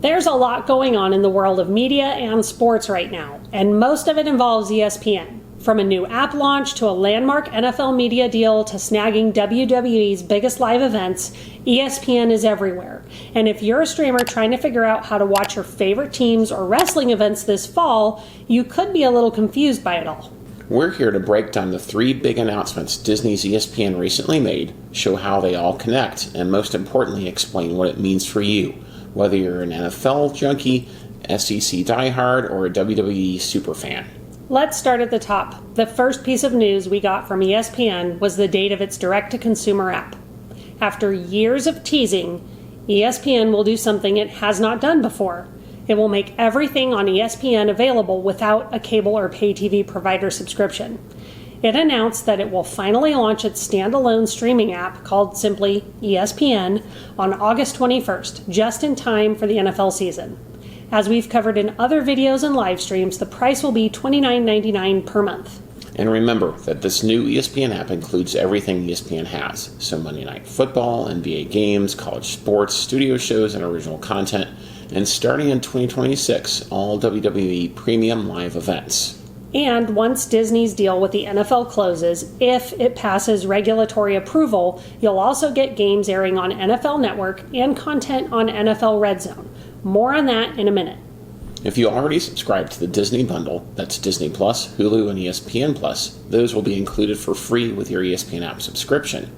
There's a lot going on in the world of media and sports right now, and most of it involves ESPN. From a new app launch to a landmark NFL media deal to snagging WWE's biggest live events, ESPN is everywhere. And if you're a streamer trying to figure out how to watch your favorite teams or wrestling events this fall, you could be a little confused by it all. We're here to break down the 3 big announcements Disney's ESPN recently made, show how they all connect, and most importantly, explain what it means for you, whether you're an NFL junkie, SEC diehard, or a WWE superfan. Let's start at the top. The first piece of news we got from ESPN was the date of its direct-to-consumer app. After years of teasing, ESPN will do something it has not done before. It will make everything on ESPN available without a cable or pay TV provider subscription. It announced that it will finally launch its standalone streaming app called simply ESPN on August 21st, just in time for the NFL season. As we've covered in other videos and live streams, the price will be $29.99 per month. And remember that this new ESPN app includes everything ESPN has. So Monday Night Football, NBA games, college sports, studio shows, and original content. And starting in 2026, all WWE premium live events. And once Disney's deal with the NFL closes, if it passes regulatory approval, you'll also get games airing on NFL Network and content on NFL Red Zone. More on that in a minute. If you already subscribe to the Disney bundle, that's Disney Plus, Hulu, and ESPN Plus, those will be included for free with your ESPN app subscription.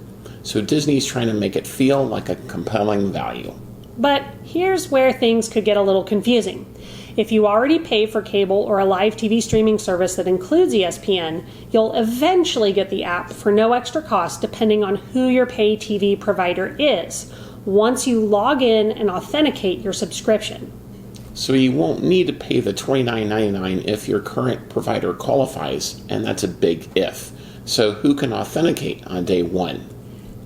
So Disney's trying to make it feel like a compelling value. But here's where things could get a little confusing. If you already pay for cable or a live TV streaming service that includes ESPN, you'll eventually get the app for no extra cost depending on who your pay TV provider is, once you log in and authenticate your subscription. So you won't need to pay the $29.99 if your current provider qualifies, and that's a big if. So who can authenticate on day one?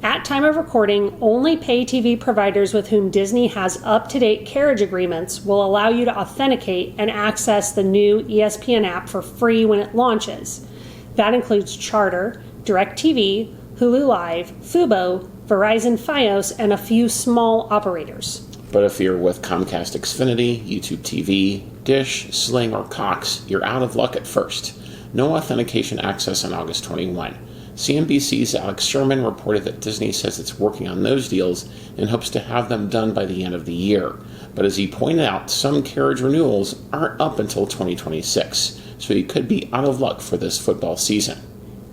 At time of recording, only pay TV providers with whom Disney has up-to-date carriage agreements will allow you to authenticate and access the new ESPN app for free when it launches. That includes Charter, DirecTV, Hulu Live, Fubo, Verizon Fios, and a few small operators. But if you're with Comcast Xfinity, YouTube TV, Dish, Sling, or Cox, you're out of luck at first. No authentication access on August 21. CNBC's Alex Sherman reported that Disney says it's working on those deals and hopes to have them done by the end of the year. But as he pointed out, some carriage renewals aren't up until 2026, so you could be out of luck for this football season.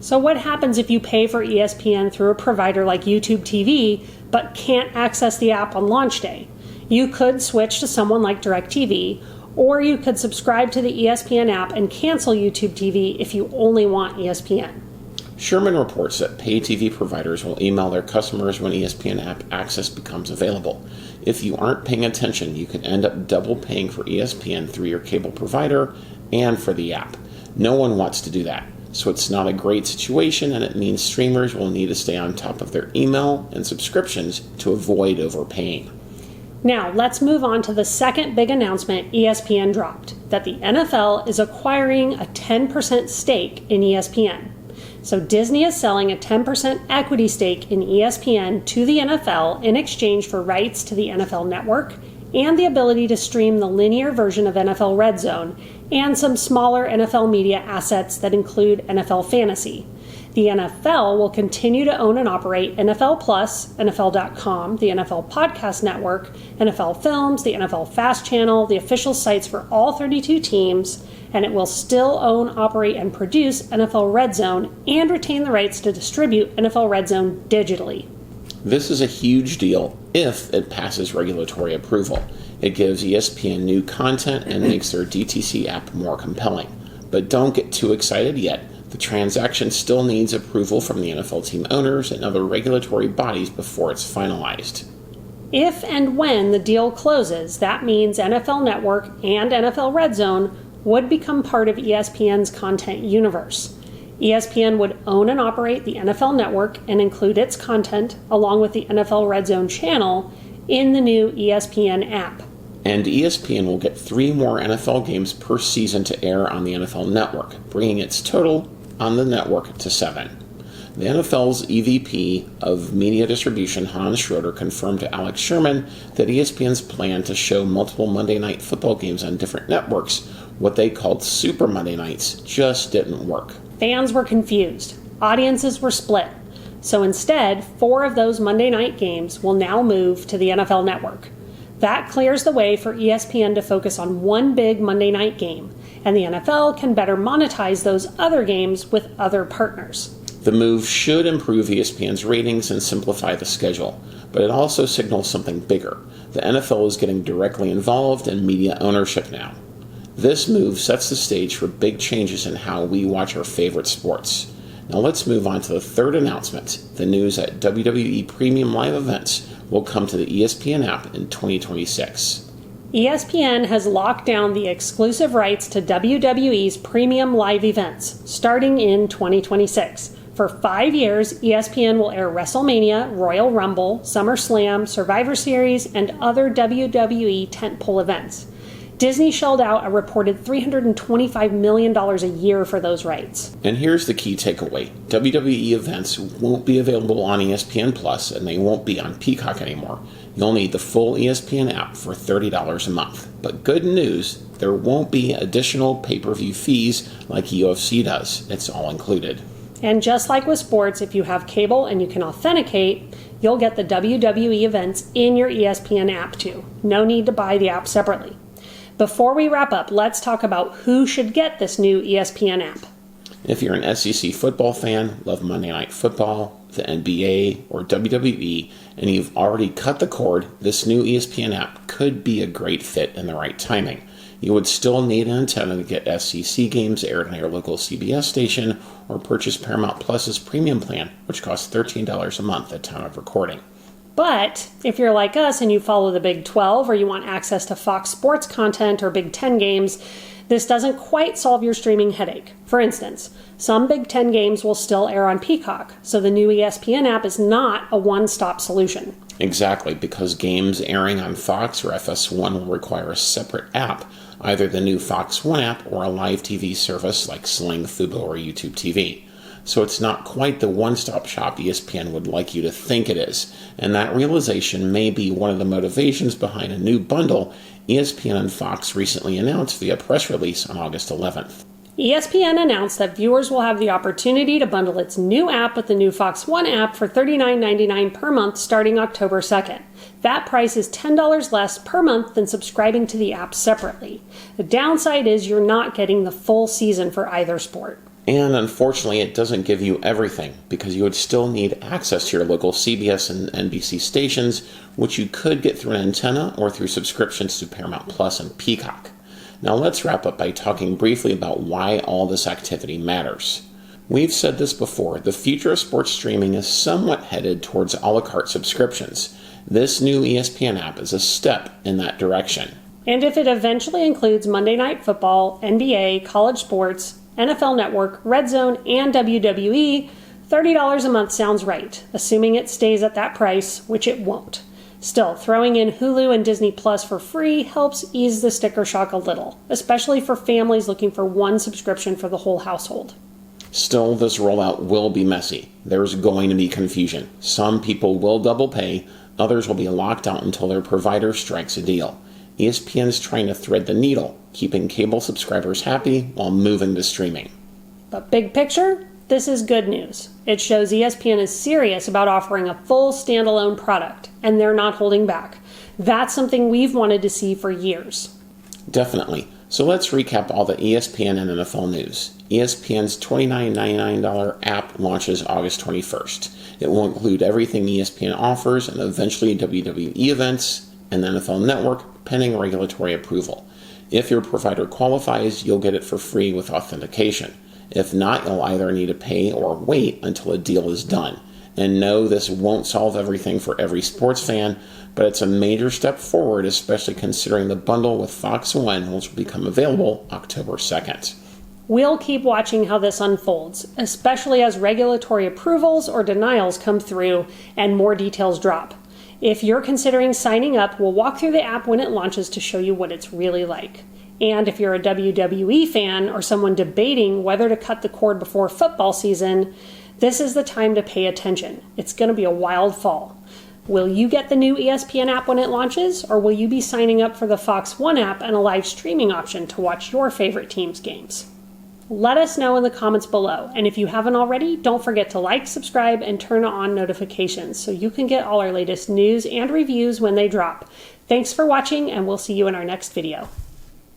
So what happens if you pay for ESPN through a provider like YouTube TV, but can't access the app on launch day? You could switch to someone like DirecTV, or you could subscribe to the ESPN app and cancel YouTube TV if you only want ESPN. Sherman reports that pay TV providers will email their customers when ESPN app access becomes available. If you aren't paying attention, you can end up double paying for ESPN through your cable provider and for the app. No one wants to do that, so it's not a great situation, and it means streamers will need to stay on top of their email and subscriptions to avoid overpaying. Now, let's move on to the second big announcement ESPN dropped, that the NFL is acquiring a 10% stake in ESPN. So Disney is selling a 10% equity stake in ESPN to the NFL in exchange for rights to the NFL Network and the ability to stream the linear version of NFL Red Zone and some smaller NFL media assets that include NFL Fantasy. The NFL will continue to own and operate NFL Plus, NFL.com, the NFL Podcast Network, NFL Films, the NFL Fast Channel, the official sites for all 32 teams, and it will still own, operate, and produce NFL Red Zone and retain the rights to distribute NFL Red Zone digitally. This is a huge deal if it passes regulatory approval. It gives ESPN new content and makes their DTC app more compelling. But don't get too excited yet. The transaction still needs approval from the NFL team owners and other regulatory bodies before it's finalized. If and when the deal closes, that means NFL Network and NFL Red Zone would become part of ESPN's content universe. ESPN would own and operate the NFL Network and include its content, along with the NFL Red Zone channel, in the new ESPN app. And ESPN will get 3 more NFL games per season to air on the NFL Network, bringing its total on the network to 7. The NFL's EVP of Media Distribution, Hans Schroeder, confirmed to Alex Sherman that ESPN's plan to show multiple Monday Night Football games on different networks, what they called Super Monday Nights, just didn't work. Fans were confused. Audiences were split. So instead, 4 of those Monday night games will now move to the NFL Network. That clears the way for ESPN to focus on one big Monday night game, and the NFL can better monetize those other games with other partners. The move should improve ESPN's ratings and simplify the schedule, but it also signals something bigger. The NFL is getting directly involved in media ownership now. This move sets the stage for big changes in how we watch our favorite sports. Now let's move on to the third announcement. The news that WWE Premium Live events will come to the ESPN app in 2026. ESPN has locked down the exclusive rights to WWE's Premium Live events starting in 2026. For 5 years, ESPN will air WrestleMania, Royal Rumble, SummerSlam, Survivor Series, and other WWE tentpole events. Disney shelled out a reported $325 million a year for those rights. And here's the key takeaway. WWE events won't be available on ESPN Plus, and they won't be on Peacock anymore. You'll need the full ESPN app for $30 a month. But good news, there won't be additional pay-per-view fees like UFC does. It's all included. And just like with sports, if you have cable and you can authenticate, you'll get the WWE events in your ESPN app too. No need to buy the app separately. Before we wrap up, let's talk about who should get this new ESPN app. If you're an SEC football fan, love Monday Night Football, the NBA, or WWE, and you've already cut the cord, this new ESPN app could be a great fit in the right timing. You would still need an antenna to get SEC games aired on your local CBS station or purchase Paramount Plus's premium plan, which costs $13 a month at time of recording. But if you're like us and you follow the Big 12 or you want access to Fox Sports content or Big 10 games, this doesn't quite solve your streaming headache. For instance, some Big 10 games will still air on Peacock, so the new ESPN app is not a one-stop solution. Exactly, because games airing on Fox or FS1 will require a separate app, either the new Fox One app or a live TV service like Sling, Fubo, or YouTube TV. So it's not quite the one-stop shop ESPN would like you to think it is, and that realization may be one of the motivations behind a new bundle ESPN and Fox recently announced via press release on August 11th. ESPN announced that viewers will have the opportunity to bundle its new app with the new Fox One app for $39.99 per month starting October 2nd. That price is $10 less per month than subscribing to the app separately. The downside is you're not getting the full season for either sport. And unfortunately, it doesn't give you everything, because you would still need access to your local CBS and NBC stations, which you could get through an antenna or through subscriptions to Paramount Plus and Peacock. Now let's wrap up by talking briefly about why all this activity matters. We've said this before, the future of sports streaming is somewhat headed towards a la carte subscriptions. This new ESPN app is a step in that direction. And if it eventually includes Monday Night Football, NBA, college sports, NFL Network, Red Zone, and WWE, $30 a month sounds right, assuming it stays at that price, which it won't. Still, throwing in Hulu and Disney Plus for free helps ease the sticker shock a little, especially for families looking for one subscription for the whole household. Still, this rollout will be messy. There's going to be confusion. Some people will double pay, others will be locked out until their provider strikes a deal. ESPN is trying to thread the needle, keeping cable subscribers happy while moving to streaming. But big picture, this is good news. It shows ESPN is serious about offering a full standalone product, and they're not holding back. That's something we've wanted to see for years. Definitely. So let's recap all the ESPN and NFL news. ESPN's $29.99 app launches August 21st. It will include everything ESPN offers and eventually WWE events and the NFL Network, pending regulatory approval. If your provider qualifies, you'll get it for free with authentication. If not, you'll either need to pay or wait until a deal is done. And no, this won't solve everything for every sports fan, but it's a major step forward, especially considering the bundle with Fox One, which will become available October 2nd. We'll keep watching how this unfolds, especially as regulatory approvals or denials come through and more details drop. If you're considering signing up, we'll walk through the app when it launches to show you what it's really like. And if you're a WWE fan or someone debating whether to cut the cord before football season, This is the time to pay attention. It's going to be a wild fall. Will you get the new ESPN app when it launches, or will you be signing up for the Fox One app and a live streaming option to watch your favorite team's games? Let us know in the comments below, and if you haven't already, don't forget to like, subscribe, and turn on notifications so you can get all our latest news and reviews when they drop. Thanks for watching, and we'll see you in our next video.